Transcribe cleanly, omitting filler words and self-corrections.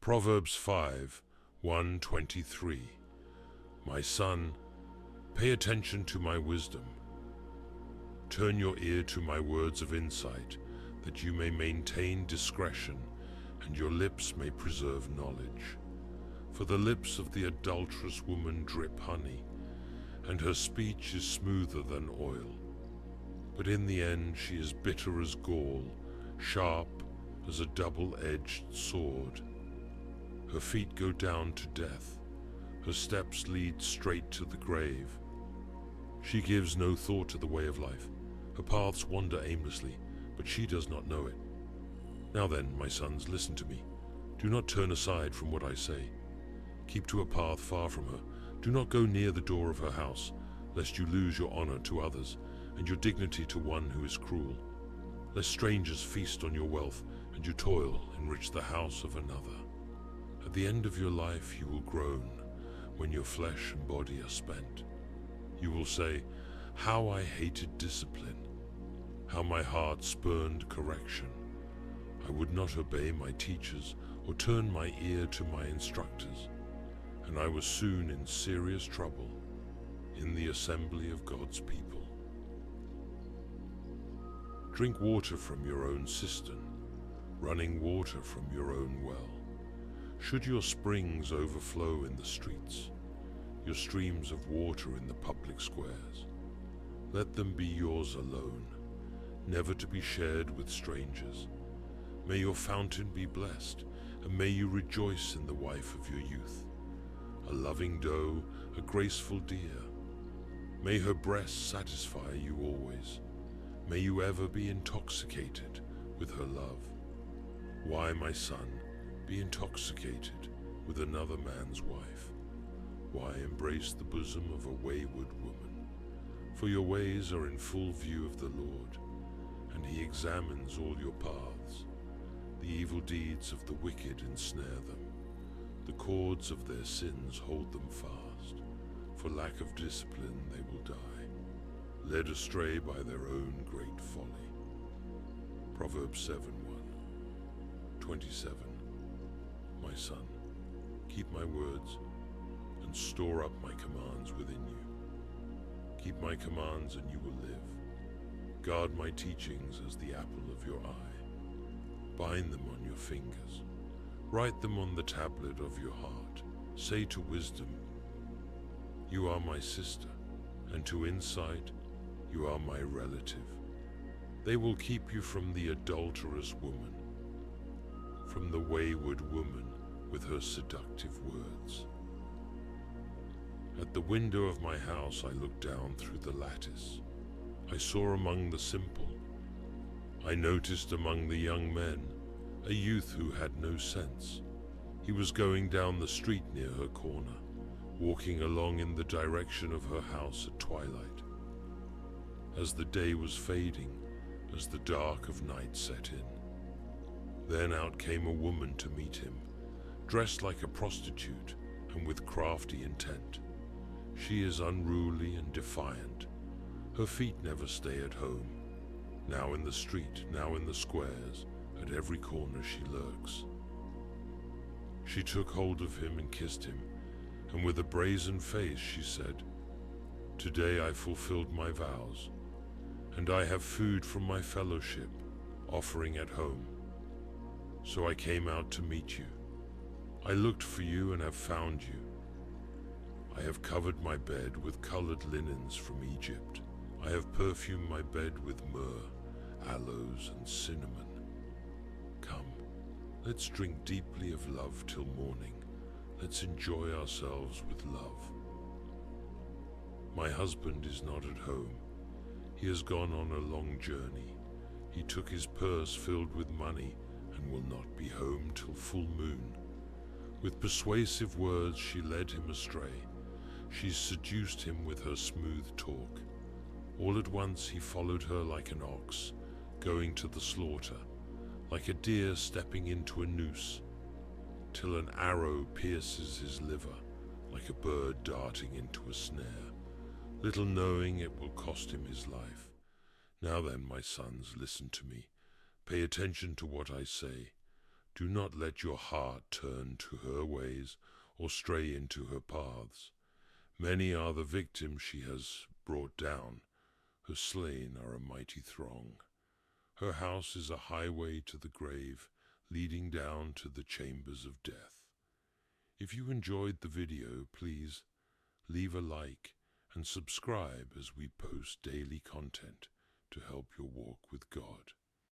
Proverbs 5:1-23. My son, pay attention to my wisdom. Turn your ear to my words of insight, that you may maintain discretion, and your lips may preserve knowledge. For the lips of the adulterous woman drip honey, and her speech is smoother than oil. But in the end she is bitter as gall, sharp as a double-edged sword. Her feet go down to death, her steps lead straight to the grave. She gives no thought to the way of life. Her paths wander aimlessly, but she does not know it. Now then, my sons, listen to me. Do not turn aside from what I say. Keep to a path far from her. Do not go near the door of her house, lest you lose your honor to others, and your dignity to one who is cruel. Lest strangers feast on your wealth, and you toil enrich the house of another. At the end of your life you will groan, when your flesh and body are spent. You will say, how I hated discipline, how my heart spurned correction. I would not obey my teachers or turn my ear to my instructors, and I was soon in serious trouble in the assembly of God's people. Drink water from your own cistern, running water from your own well. Should your springs overflow in the streets, your streams of water in the public squares, let them be yours alone, never to be shared with strangers. May your fountain be blessed, and may you rejoice in the wife of your youth. A loving doe, a graceful deer. May her breasts satisfy you always. May you ever be intoxicated with her love. Why, my son, be intoxicated with another man's wife? Why embrace the bosom of a wayward woman? For your ways are in full view of the Lord, and he examines all your paths. The evil deeds of the wicked ensnare them. The cords of their sins hold them fast. For lack of discipline they will die, led astray by their own great folly. Proverbs 7:1-27. My son, keep my words and store up my commands within you. Keep my commands and you will live. Guard my teachings as the apple of your eye. Bind them on your fingers. Write them on the tablet of your heart. Say to wisdom, you are my sister, and to insight, you are my relative. They will keep you from the adulterous woman, from the wayward woman with her seductive words. At the window of my house I looked down through the lattice. I saw among the simple. I noticed among the young men a youth who had no sense. He was going down the street near her corner, walking along in the direction of her house at twilight. As the day was fading, as the dark of night set in, then out came a woman to meet him, dressed like a prostitute and with crafty intent. She is unruly and defiant. Her feet never stay at home. Now in the street, now in the squares, at every corner she lurks. She took hold of him and kissed him, and with a brazen face she said, today I fulfilled my vows, and I have food from my fellowship, offering at home. So I came out to meet you. I looked for you and have found you. I have covered my bed with colored linens from Egypt. I have perfumed my bed with myrrh, aloes, and cinnamon. Come, let's drink deeply of love till morning. Let's enjoy ourselves with love. My husband is not at home. He has gone on a long journey. He took his purse filled with money and will not be home till full moon. With persuasive words she led him astray. She seduced him with her smooth talk. All at once he followed her like an ox, going to the slaughter, like a deer stepping into a noose, till an arrow pierces his liver, like a bird darting into a snare, little knowing it will cost him his life. Now then, my sons, listen to me. Pay attention to what I say. Do not let your heart turn to her ways or stray into her paths. Many are the victims she has brought down. Her slain are a mighty throng. Her house is a highway to the grave, leading down to the chambers of death. If you enjoyed the video, please leave a like and subscribe as we post daily content to help your walk with God.